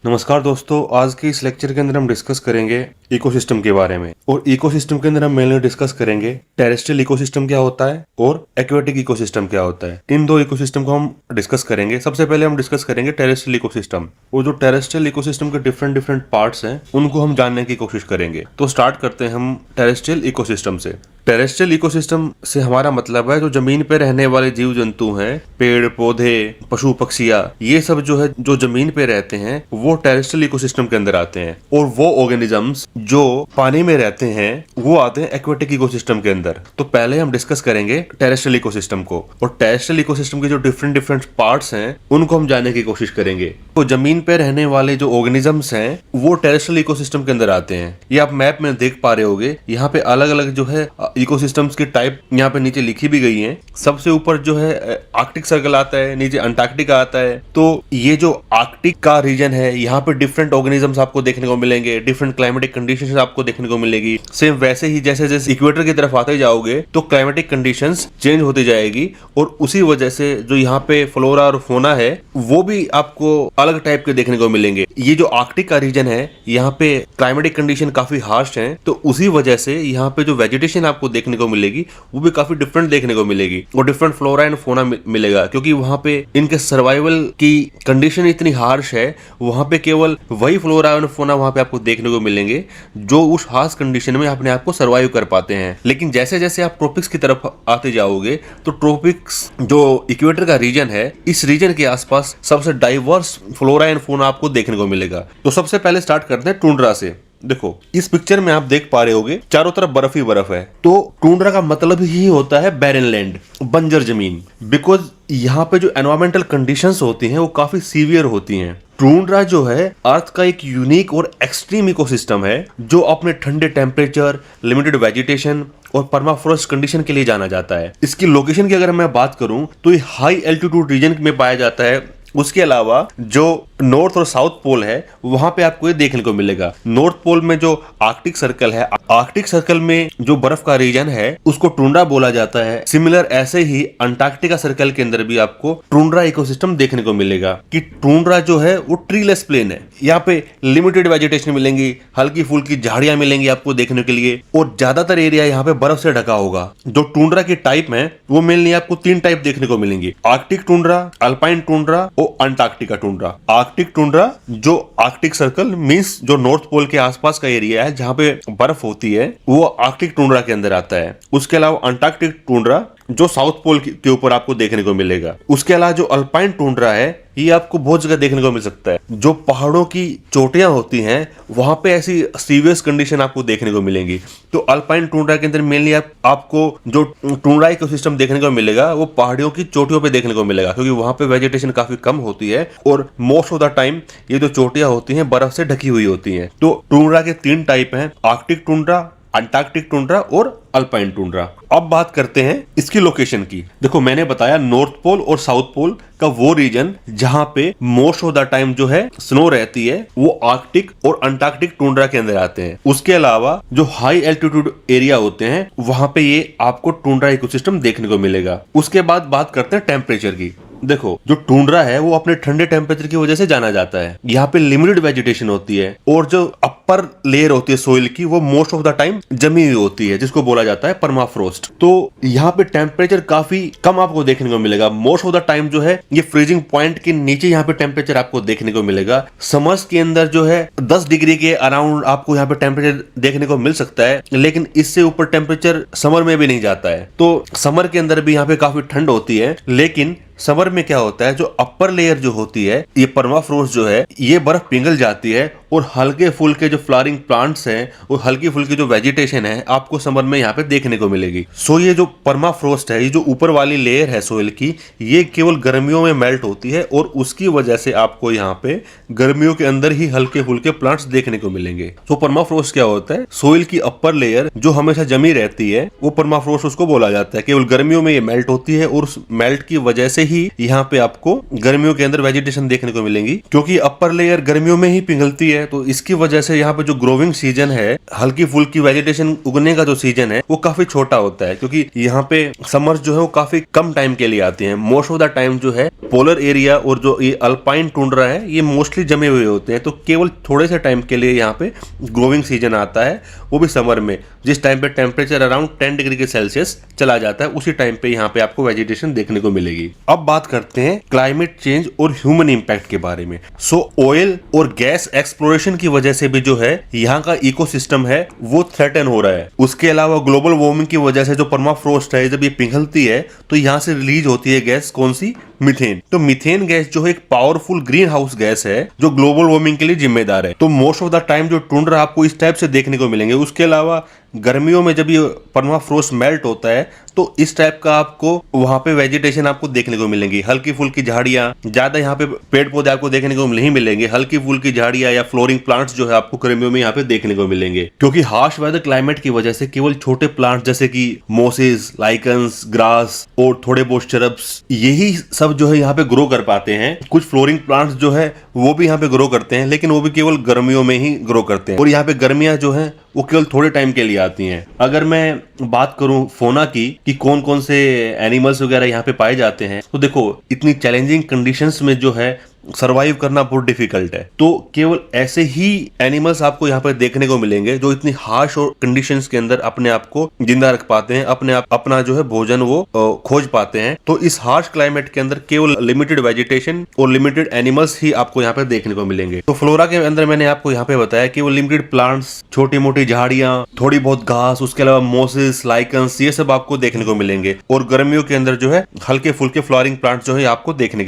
नमस्कार दोस्तों, आज के इस लेक्चर के अंदर हम डिस्कस करेंगे इकोसिस्टम के बारे में। और इकोसिस्टम के अंदर हम मेनली डिस्कस करेंगे टेरेस्ट्रियल इकोसिस्टम क्या होता है और एक्वेटिक इकोसिस्टम क्या होता है। इन दो इकोसिस्टम को हम डिस्कस करेंगे। सबसे पहले हम डिस्कस करेंगे टेरेस्ट्रियल इकोसिस्टम। और जो टेरेस्ट्रियल इकोसिस्टम के डिफरेंट पार्ट्स हैं उनको हम जानने की कोशिश करेंगे। तो स्टार्ट करते हैं हम टेरेस्ट्रियल इकोसिस्टम से। टेरेस्ट्रियल इकोसिस्टम से हमारा मतलब है जो जमीन पे रहने वाले जीव जंतु हैं, पेड़ पौधे, पशु पक्षियां, ये सब जो है जो जमीन पे रहते हैं वो टेरेस्ट्रियल इकोसिस्टम के अंदर आते हैं। और वो ऑर्गेनिजम्स जो पानी में रहते हैं वो आते हैं एक्वेटिक इकोसिस्टम के अंदर। तो पहले हम डिस्कस करेंगे टेरेस्ट्रियल इकोसिस्टम को। और टेरेस्ट्रियल इकोसिस्टम के जो डिफरेंट पार्ट्स हैं उनको हम जानने की कोशिश करेंगे। तो जमीन पे रहने वाले जो ऑर्गेनिजम्स हैं वो टेरेस्ट्रियल इकोसिस्टम के अंदर आते हैं। ये आप मैप में देख पा रहे होगे, यहाँ पे अलग अलग जो है इकोसिस्टम्स की टाइप यहाँ पे नीचे लिखी भी गई है। सबसे ऊपर जो है आर्कटिक सर्कल आता है, नीचे अंटार्कटिका आता है। तो ये जो आर्कटिक का रीजन है यहाँ पे डिफरेंट ऑर्गेनिजम्स आपको देखने को मिलेंगे, डिफरेंट क्लाइमेटिक कंडीशंस आपको देखने को मिलेगी। सेम वैसे ही जैसे जैसे इक्वेटर की तरफ आते जाओगे तो क्लाइमेटिक कंडीशंस चेंज होती जाएगी और उसी वजह से जो यहाँ पे फ्लोरा और फोना है वो भी आपको अलग टाइप के देखने को मिलेंगे। ये जो आर्कटिक का रीजन है यहाँ पे क्लाइमेटिक कंडीशन काफी हार्श है, तो उसी वजह से यहाँ पे जो वेजिटेशन आपको देखने को मिलेगी वो भी काफी डिफरेंट देखने को मिलेगी और डिफरेंट फ्लोरा एंड फोना मिलेगा, क्योंकि वहां पे इनके सर्वाइवल की कंडीशन इतनी हार्श है। वहां पे केवल वही फ्लोरा एंड फोना वहां पे आपको देखने को मिलेंगे जो उस हार्श कंडीशन में अपने आप को सर्वाइव कर पाते हैं। लेकिन जैसे जैसे आप ट्रॉपिक्स की तरफ आते जाओगे तो ट्रॉपिक्स जो इक्वेटर का रीजन है, इस रीजन के आसपास सबसे डाइवर्स फ्लोरा एंड फोना आपको देखने को मिलेगा। तो सबसे पहले स्टार्ट करते हैं टुंड्रा से। देखो इस पिक्चर में आप देख पा रहे होगे चारों तरफ बर्फ ही बर्फ है। तो टुंड्रा का मतलब ही होता है बैरन लैंड, बंजर जमीन। बिकॉज यहाँ पे जो एनवायरमेंटल कंडीशंस होती हैं वो काफी सीवियर होती हैं। टुंड्रा जो है अर्थ का एक यूनिक और एक्सट्रीम इकोसिस्टम है जो अपने ठंडे टेम्परेचर, लिमिटेड वेजिटेशन और परमाफ्रोस्ट कंडीशन के लिए जाना जाता है। इसकी लोकेशन की अगर मैं बात करूं तो ये हाई एल्टीट्यूड रीजन में पाया जाता है। उसके अलावा जो नॉर्थ और साउथ पोल है वहां पे आपको ये देखने को मिलेगा। नॉर्थ पोल में जो आर्कटिक सर्कल है, आर्कटिक सर्कल में जो बर्फ का रीजन है उसको टुंड्रा बोला जाता है। सिमिलर ऐसे ही अंटार्कटिका सर्कल के अंदर भी आपको टुंड्रा इकोसिस्टम देखने को मिलेगा कि टुंड्रा जो है वो ट्रीलेस प्लेन है। यहाँ पे लिमिटेड वेजिटेशन मिलेंगी, हल्की फुल्की झाड़ियां मिलेंगी आपको देखने के लिए और ज्यादातर एरिया यहाँ पे बर्फ से ढका होगा। जो टुंड्रा की टाइप है वो मेनली आपको 3 टाइप देखने को मिलेंगी: आर्कटिक टुंड्रा, अल्पाइन टुंड्रा और अंटार्कटिका टुंड्रा। आर्कटिक टुंड्रा जो आर्कटिक सर्कल मींस जो नॉर्थ पोल के आसपास का एरिया है जहां पे बर्फ होती है वो आर्कटिक टुंड्रा के अंदर आता है। उसके अलावा अंटार्कटिक टुंड्रा जो साउथ पोल के ऊपर आपको देखने को मिलेगा। उसके अलावा जो अल्पाइन टुंड्रा है ये आपको बहुत जगह देखने को मिल सकता है। जो पहाड़ों की चोटियां होती हैं वहां पे ऐसी सीवियर कंडीशन आपको देखने को मिलेंगी। तो अल्पाइन टुंड्रा के अंदर मेनली आपको जो टुंड्रा इकोसिस्टम देखने को मिलेगा वो पहाड़ियों की चोटियों पे देखने को मिलेगा, क्योंकि वहां पे वेजिटेशन काफी कम होती है और मोस्ट ऑफ द टाइम ये जो चोटियां होती हैं बर्फ से ढकी हुई होती हैं। तो टुंड्रा के 3 टाइप हैं: आर्कटिक टुंड्रा, अंटार्कटिक टुंड्रा और अल्पाइन टुंड्रा। अब बात करते हैं इसकी लोकेशन की। देखो मैंने बताया नॉर्थ पोल और साउथ पोल का वो रीजन जहां पे मोस्ट ऑफ द टाइम जो है स्नो रहती है वो आर्कटिक और अंटार्कटिक टुंड्रा के अंदर आते हैं। उसके अलावा जो हाई एल्टीट्यूड एरिया होते हैं वहां पे ये आपको टुंड्रा इकोसिस्टम देखने को मिलेगा। उसके बाद बात करते हैं टेम्परेचर की। देखो जो टुंड्रा है वो अपने ठंडे टेम्परेचर की वजह से जाना जाता है। यहाँ पे लिमिटेड वेजिटेशन होती है और जो अपर लेयर होती है सोइल की वो मोस्ट ऑफ द टाइम जमी हुई होती है जिसको बोला जाता है परमाफ्रोस्ट। तो यहाँ पे टेम्परेचर काफी कम आपको देखने को मिलेगा। मोस्ट ऑफ द टाइम जो है ये फ्रीजिंग पॉइंट के नीचे यहाँ पे टेम्परेचर आपको देखने को मिलेगा। समर्स के अंदर जो है 10 डिग्री के अराउंड आपको यहाँ पे टेम्परेचर देखने को मिल सकता है, लेकिन इससे ऊपर टेम्परेचर समर में भी नहीं जाता है। तो समर के अंदर भी यहाँ पे काफी ठंड होती है, लेकिन समर में क्या होता है जो अपर लेयर जो होती है ये परमाफ्रोस्ट जो है ये बर्फ पिघल जाती है और हल्के फुल्के जो फ्लावरिंग प्लांट्स हैं और हल्की फुल्की जो वेजिटेशन है आपको समर में यहाँ पे देखने को मिलेगी। सो ये जो परमाफ्रोस्ट है, ये जो ऊपर वाली लेयर है सोइल की, ये केवल गर्मियों में मेल्ट होती है और उसकी वजह से आपको यहाँ पे गर्मियों के अंदर ही हल्के फुल्के प्लांट्स देखने को मिलेंगे। तो परमाफ्रोस्ट क्या होता है, सोइल की अपर लेयर जो हमेशा जमी रहती है वो परमाफ्रोस्ट उसको बोला जाता है। केवल गर्मियों में ये मेल्ट होती है और उस मेल्ट की वजह से ही यहाँ पे आपको गर्मियों के अंदर वेजिटेशन देखने को मिलेंगी, क्योंकि अपर लेयर गर्मियों में ही पिघलती है है, तो इसकी वजह से यहाँ पे जो ग्रोविंग सीजन है, हल्की फुल्की वेजिटेशन उगने का जो सीजन है वो काफी छोटा होता है, क्योंकि यहाँ पे समर्स जो है वो काफी कम टाइम के लिए आती हैं। मोस्ट ऑफ द टाइम जो है पोलर एरिया और जो ये अल्पाइन टुंड्रा है ये मोस्टली जमे हुए होते हैं, तो केवल थोड़े से टाइम के लिए यहाँ पे ग्रोविंग सीजन आता है, वो भी समर में, जिस टाइम पे टेम्परेचर अराउंड 10 डिग्री के सेल्सियस चला जाता है, उसी टाइम पे यहाँ पे आपको वेजिटेशन देखने को मिलेगी। अब बात करते हैं क्लाइमेट चेंज और ह्यूमन इंपैक्ट के बारे में। सो ऑयल और गैस एक्सप्लोरेशन की वजह से भी जो है यहाँ का इकोसिस्टम है वो थ्रेटन हो रहा है। उसके अलावा ग्लोबल वार्मिंग की वजह से जो परमाफ्रोस्ट है जब ये पिघलती है तो यहाँ से रिलीज होती है गैस, कौन सी? मीथेन। तो मीथेन गैस जो है एक पावरफुल ग्रीन हाउस गैस है जो ग्लोबल वार्मिंग के लिए जिम्मेदार है। तो मोस्ट ऑफ द टाइम जो टुंड्रा आपको इस टाइप से देखने को मिलेंगे। उसके अलावा गर्मियों में जब ये परमाफ्रोस्ट मेल्ट होता है तो इस टाइप का आपको वहां पे वेजिटेशन आपको देखने को मिलेंगी। हल्की फुल्की झाड़ियां, ज्यादा यहाँ पे पेड़ पौधे आपको देखने को नहीं मिलेंगे। हल्की फुल्की झाड़ियां या फ्लोरिंग प्लांट्स जो है आपको गर्मियों में यहाँ पे देखने को मिलेंगे, क्योंकि हार्श वेदर क्लाइमेट की वजह से केवल छोटे प्लांट्स जैसे कि मोसेस, लाइकन्स, ग्रास और थोड़े बहुत शरब्स, यही सब जो है यहाँ पे ग्रो कर पाते हैं। कुछ फ्लोरिंग प्लांट्स जो है वो भी यहाँ पे ग्रो करते हैं, लेकिन वो भी केवल गर्मियों में ही ग्रो करते हैं, और यहाँ पे गर्मियां जो है वो केवल थोड़े टाइम के लिए आती हैं। अगर मैं बात करूं फोना की कि कौन कौन से एनिमल्स वगैरह यहाँ पे पाए जाते हैं, तो देखो इतनी चैलेंजिंग कंडीशंस में जो है सरवाइव करना बहुत डिफिकल्ट है, तो केवल ऐसे ही एनिमल्स आपको यहाँ पर देखने को मिलेंगे जो इतनी हार्श और कंडीशंस के अंदर अपने आप को जिंदा रख पाते हैं, अपने आप अपना जो है भोजन वो खोज पाते हैं। तो इस हार्श क्लाइमेट के अंदर केवल लिमिटेड वेजिटेशन और लिमिटेड एनिमल्स ही आपको यहाँ पे देखने को मिलेंगे। तो फ्लोरा के अंदर मैंने आपको यहाँ पे बताया केवल लिमिटेड प्लांट्स, छोटी मोटी झाड़ियां, थोड़ी बहुत घास, उसके अलावा मोसेस, लाइकन्स, ये सब आपको देखने को मिलेंगे। और गर्मियों के अंदर जो है हल्के फुल्के फ्लावरिंग प्लांट्स जो है आपको देखने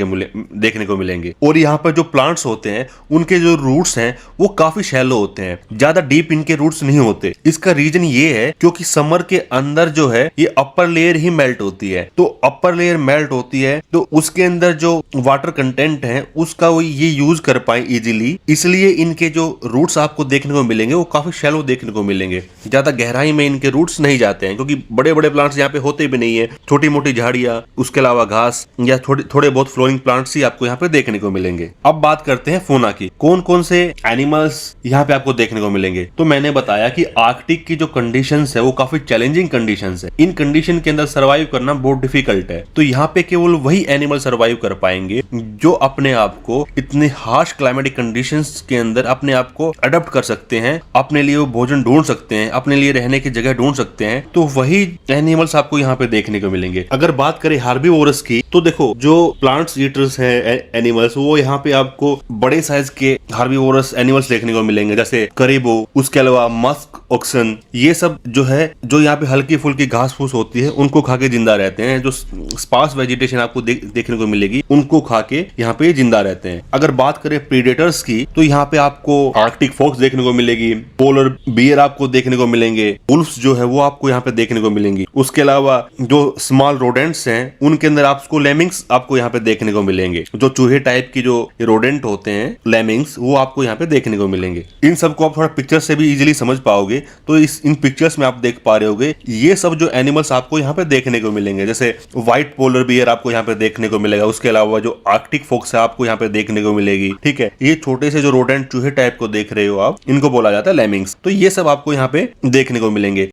को मिलेंगे। और यहाँ पर जो प्लांट्स होते हैं उनके जो रूट्स हैं वो काफी शैलो होते हैं, ज्यादा डीप इनके रूट्स नहीं होते। इसका रीजन ये है क्योंकि समर के अंदर जो है ये अपर लेयर ही मेल्ट होती है, तो अपर लेयर मेल्ट होती है तो उसके अंदर जो वाटर कंटेंट है उसका वो ये यूज कर पाए इजीली, इसलिए इनके जो रूट्स आपको देखने को मिलेंगे वो काफी शैलो देखने को मिलेंगे। ज्यादा गहराई में इनके रूट्स नहीं जाते हैं, क्योंकि बड़े बड़े प्लांट्स यहाँ पे होते भी नहीं है। छोटी मोटी झाड़ियां, उसके अलावा घास या थोड़े बहुत फ्लोरिंग प्लांट्स ही आपको यहाँ पे देखने को मिलेंगे। अब बात करते हैं फोना की, कौन कौन से एनिमल्स यहाँ पे आपको देखने को मिलेंगे। तो मैंने बताया कि आर्कटिक की जो कंडीशंस है वो काफी चैलेंजिंग कंडीशंस है। इन कंडीशन के अंदर सरवाइव करना बहुत डिफिकल्ट है, तो यहाँ पे केवल वही एनिमल सरवाइव कर पाएंगे जो अपने आप को इतने हार्श क्लाइमेटिक कंडीशंस के अंदर अपने आप को अडॉप्ट कर सकते हैं, अपने लिए वो भोजन ढूंढ सकते हैं, अपने लिए रहने की जगह ढूंढ सकते हैं। तो वही एनिमल्स आपको यहाँ पे देखने को मिलेंगे। अगर बात करें हार्बीवोरस की, तो देखो जो प्लांट्स ईटर्स हैं एनिमल्स, वो यहाँ पे आपको बड़े साइज के हार्बीवोरस एनिमल्स देखने को मिलेंगे, जैसे करीबो, उसके अलावा मस्क ऑक्सन, ये सब जो है जो यहाँ पे हल्की फुल्की घास फूस होती है उनको खा के जिंदा रहते हैं। जो स्पार्स वेजिटेशन आपको देखने को मिलेगी उनको खा के यहाँ पे जिंदा रहते हैं। अगर बात करें प्रीडेटर्स की, तो यहाँ पे आपको आर्कटिक फॉक्स देखने को मिलेगी, पोलर बियर आपको देखने को मिलेंगे, वुल्फ्स जो है वो आपको यहाँ पे देखने को मिलेंगी। उसके अलावा जो स्मॉल रोडेंट्स हैं उनके अंदर आपको लेमिंग्स आपको यहाँ पे देखने को मिलेंगे। जो चूहे टाइप की जो रोडेंट होते हैं लेमिंग्स, वो आपको यहाँ पे देखने को मिलेंगे। इन सबको आप थोड़ा पिक्चर से भी इजीली समझ पाओगे, तो इन पिक्चर्स में आप देख पा रहे होगे ये सब जो एनिमल्स आपको यहाँ पे देखने को मिलेंगे। जैसे व्हाइट पोलर बियर आपको यहाँ पे देखने को मिलेगा, उसके अलावा जो आर्कटिक फॉक्स है आपको यहाँ पे देखने को मिलेगी। ठीक है, ये छोटे से जो रोडेंट चूहे टाइप को देख रहे हो आप, इनको बोला जाता है लेमिंग्स। तो ये सब आपको यहाँ पे देखने को मिलेंगे।